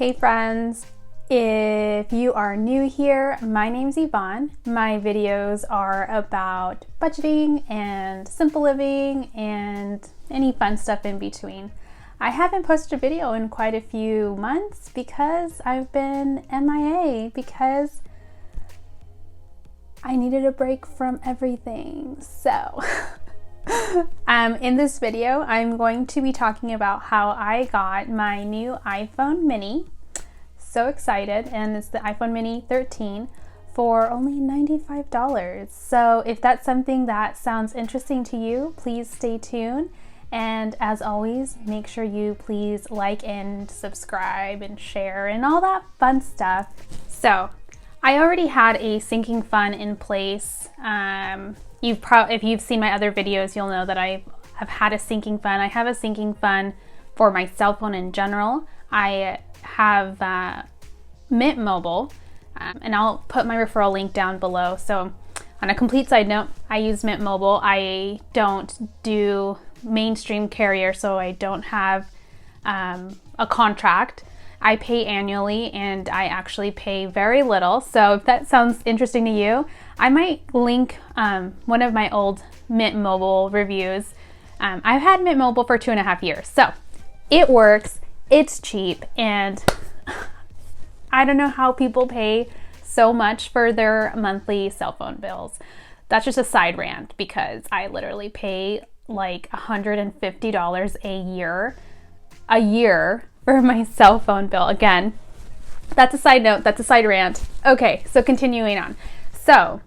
Hey friends, if you are new here, my name's Yvonne. My videos are about budgeting and simple living and any fun stuff in between. I haven't posted a video in quite a few months because I've been MIA because I needed a break from everything. So in this video, I'm going to be talking about how I got my new iPhone mini. So excited, and it's the iPhone mini 13 for only $95. So if that's something that sounds interesting to you, please stay tuned. And as always, make sure you please like and subscribe and share and all that fun stuff. So I already had a sinking fund in place. If you've seen my other videos, you'll know that I have had a sinking fund. I have a sinking fund for my cell phone in general. I have Mint Mobile, and I'll put my referral link down below. So on a complete side note, I use Mint Mobile. I don't do mainstream carrier, so I don't have a contract. I pay annually, and I actually pay very little. So if that sounds interesting to you, I might link one of my old Mint Mobile reviews. I've had Mint Mobile for 2.5 years. So it works, it's cheap, and I don't know how people pay so much for their monthly cell phone bills. That's just a side rant because I literally pay like $150 a year for my cell phone bill. Again, that's a side note, that's a side rant. Okay, so continuing on. So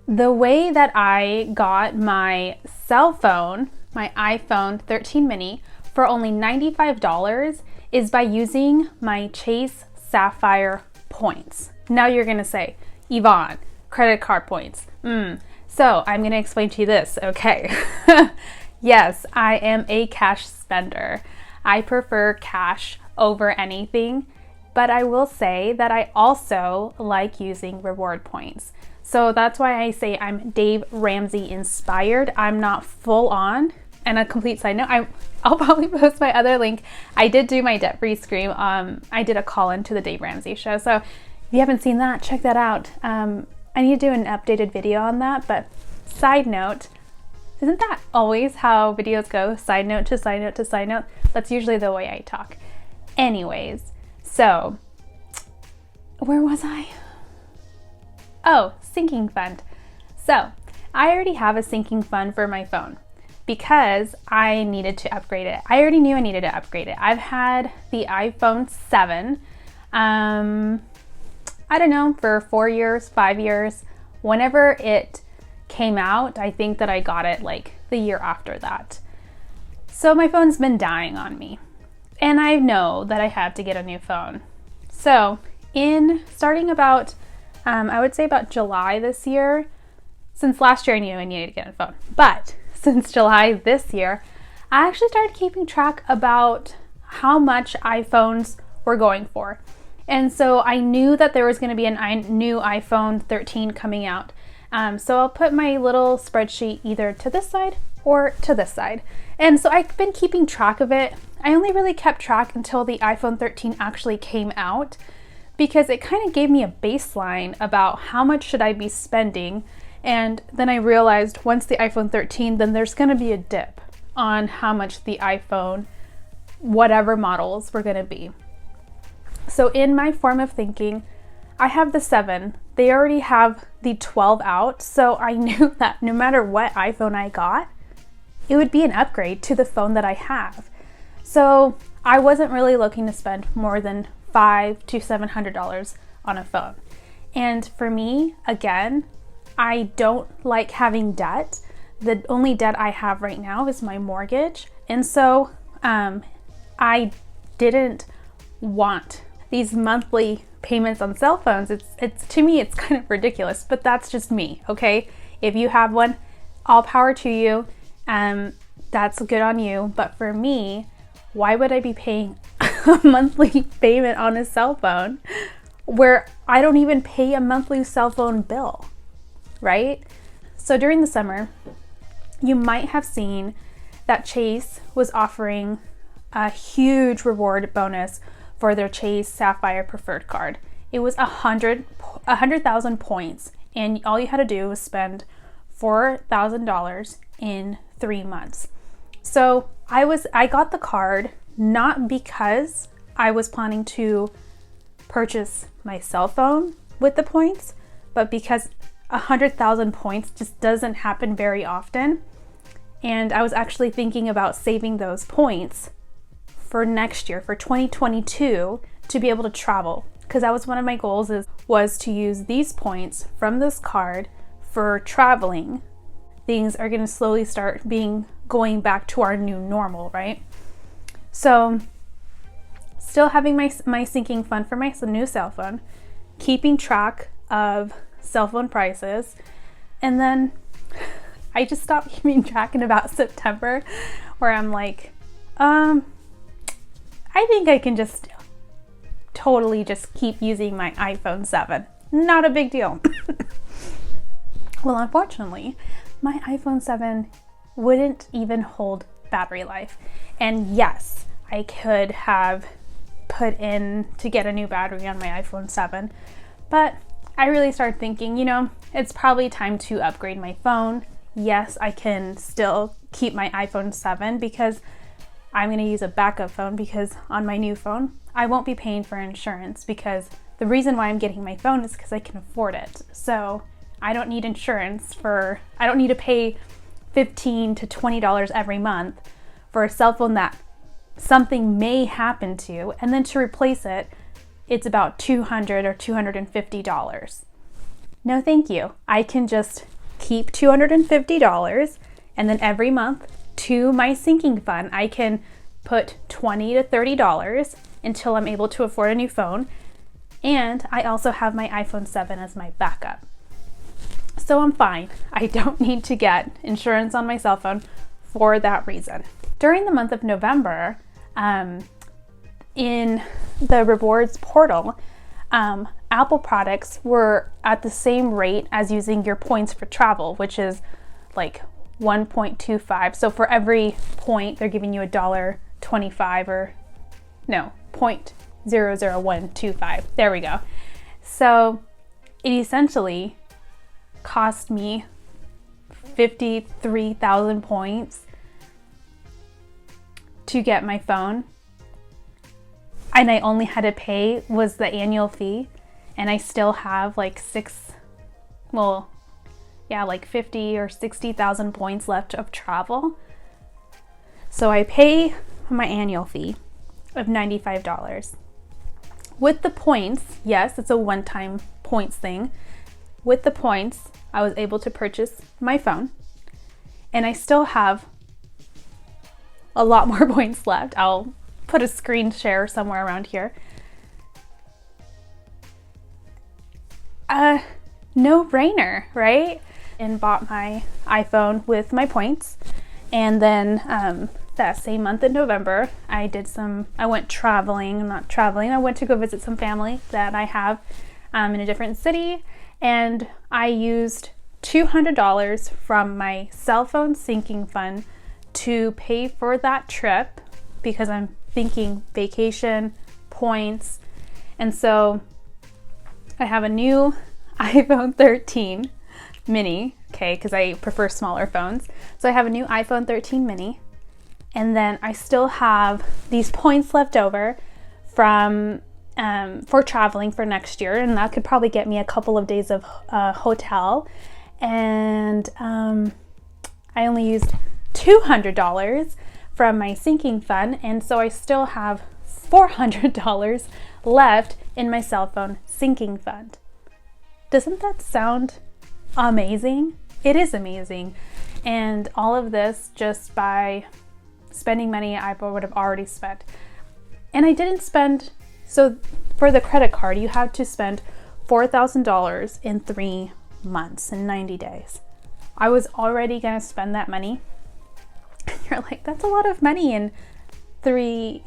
the way that I got my cell phone, my iPhone 13 mini for only $95 is by using my Chase Sapphire points. Now you're gonna say, Yvonne, credit card points. So I'm gonna explain to you this, okay? Yes, I am a cash spender. I prefer cash over anything, but I will say that I also like using reward points. So that's why I say I'm Dave Ramsey inspired. I'm not full on. And a complete side note, I'll probably post my other link. I did do my debt-free scream. I did a call-in to the Dave Ramsey show. So if you haven't seen that, check that out. I need to do an updated video on that, but side note, isn't that always how videos go? Side note to side note to side note. That's usually the way I talk. Anyways, so where was I? Oh, sinking fund. So I already have a sinking fund for my phone because I needed to upgrade it. I already knew I needed to upgrade it. I've had the iPhone 7, I don't know, for 4 years, 5 years. Whenever it came out, I think that I got it like the year after that. So my phone's been dying on me, and I know that I have to get a new phone. So starting about, I would say about July this year, since last year I knew I needed to get a phone, but since July this year, I actually started keeping track about how much iPhones were going for. And so I knew that there was going to be a new iPhone 13 coming out. So I'll put my little spreadsheet either to this side or to this side. And so I've been keeping track of it. I only really kept track until the iPhone 13 actually came out because it kind of gave me a baseline about how much should I be spending. And then I realized once the iPhone 13, then there's going to be a dip on how much the iPhone, whatever models, were going to be. So in my form of thinking, I have the 7. They already have the 12 out, so I knew that no matter what iPhone I got, it would be an upgrade to the phone that I have. So I wasn't really looking to spend more than $500 to $700 on a phone. And for me, again, I don't like having debt. The only debt I have right now is my mortgage. And so I didn't want these monthly payments on cell phones. It's to me, it's kind of ridiculous, but that's just me, okay? If you have one, all power to you. That's good on you. But for me, why would I be paying a monthly payment on a cell phone where I don't even pay a monthly cell phone bill, right? So during the summer, you might have seen that Chase was offering a huge reward bonus for their Chase Sapphire Preferred card. It was 100,000 points, and all you had to do was spend $4,000 in 3 months. So I got the card not because I was planning to purchase my cell phone with the points, but because 100,000 points just doesn't happen very often. And I was actually thinking about saving those points for next year, for 2022, to be able to travel. Because that was one of my goals, was to use these points from this card for traveling. Things are going to slowly start going back to our new normal, right? So still having my sinking fund for my new cell phone, keeping track of cell phone prices, and then I just stopped keeping track in about September, where I'm like, I think I can just totally just keep using my iPhone 7. Not a big deal. Well, unfortunately, my iPhone 7 wouldn't even hold battery life. And yes, I could have put in to get a new battery on my iPhone 7, but I really started thinking, it's probably time to upgrade my phone. Yes, I can still keep my iPhone 7 because I'm going to use a backup phone, because on my new phone, I won't be paying for insurance, because the reason why I'm getting my phone is because I can afford it. So I don't need insurance I don't need to pay $15 to $20 every month for a cell phone that something may happen to, and then to replace it, it's about $200 or $250. No, thank you. I can just keep $250, and then every month to my sinking fund, I can put $20 to $30 until I'm able to afford a new phone. And I also have my iPhone 7 as my backup. So I'm fine. I don't need to get insurance on my cell phone for that reason. During the month of November, in the rewards portal, Apple products were at the same rate as using your points for travel, which is like 1.25. So for every point, they're giving you $1.25, or no, 0.00125. There we go. So it essentially cost me 53,000 points to get my phone, and I only had to pay was the annual fee, and I still have like 50 or 60,000 points left of travel. So I pay my annual fee of $95. With the points, yes, it's a one-time points thing. With the points, I was able to purchase my phone, and I still have a lot more points left. I'll put a screen share somewhere around here. No brainer, right? And bought my iPhone with my points. And then that same month in November, I went traveling. I went to go visit some family that I have in a different city. And I used $200 from my cell phone sinking fund to pay for that trip, because I'm thinking vacation, points. And so I have a new iPhone 13 mini, okay, because I prefer smaller phones. So I have a new iPhone 13 mini, and then I still have these points left over from for traveling for next year, and that could probably get me a couple of days of hotel. And I only used $200 from my sinking fund, and so I still have $400 left in my cell phone sinking fund. Doesn't that sound amazing? It is amazing. And all of this just by spending money I would have already spent. And I didn't spend, so for the credit card, you have to spend $4,000 in 3 months, in 90 days. I was already gonna spend that money. You're like, that's a lot of money in 3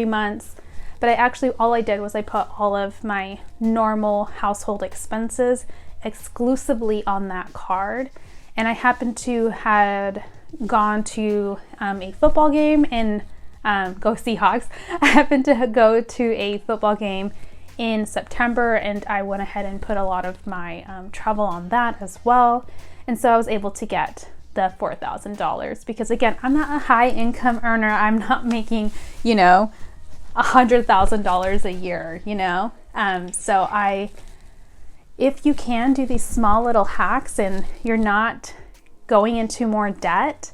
months. But all I did was I put all of my normal household expenses exclusively on that card. And I happened to had gone to a football game, and Go Seahawks. I happened to go to a football game in September, and I went ahead and put a lot of my travel on that as well. And so I was able to get the $4,000 because, again, I'm not a high income earner. I'm not making, you know, $100,000 a year, you know? If you can do these small little hacks and you're not going into more debt,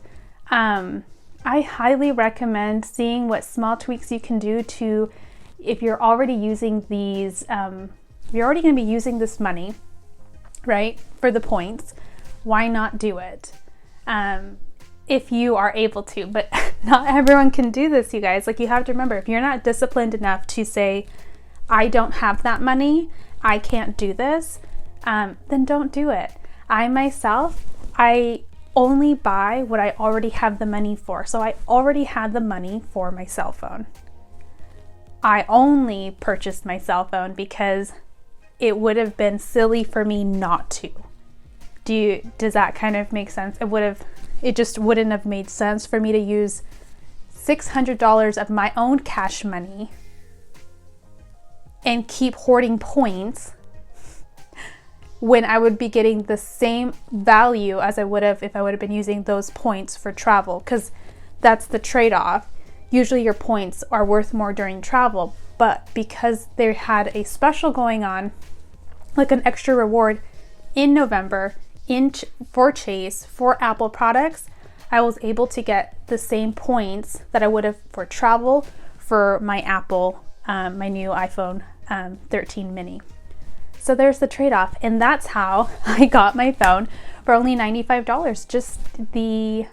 I highly recommend seeing what small tweaks you can do to, if you're already using these, you're already going to be using this money, right, for the points, why not do it? If you are able to, but not everyone can do this, you guys. Like, you have to remember, if you're not disciplined enough to say, I don't have that money, I can't do this, then don't do it. I myself, I only buy what I already have the money for. So I already had the money for my cell phone. I only purchased my cell phone because it would have been silly for me not to. Does that kind of make sense? It just wouldn't have made sense for me to use $600 of my own cash money and keep hoarding points when I would be getting the same value as I would have if I would have been using those points for travel, because that's the trade-off. Usually your points are worth more during travel, but because they had a special going on, like an extra reward in November for Chase for Apple products, I was able to get the same points that I would have for travel for my Apple, my new iPhone 13 mini. So there's the trade-off, and that's how I got my phone for only $95, just the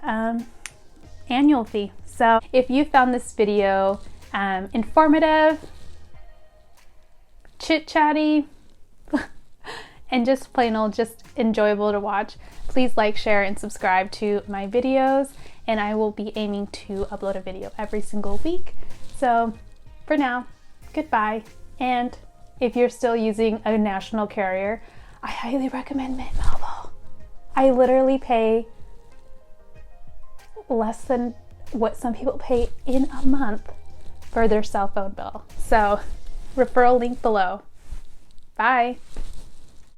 annual fee. So if you found this video informative, chit-chatty, and just plain old just enjoyable to watch, please like, share, and subscribe to my videos, and I will be aiming to upload a video every single week. So for now, goodbye, and if you're still using a national carrier, I highly recommend Mint Mobile. I literally pay less than what some people pay in a month for their cell phone bill. So, referral link below. Bye.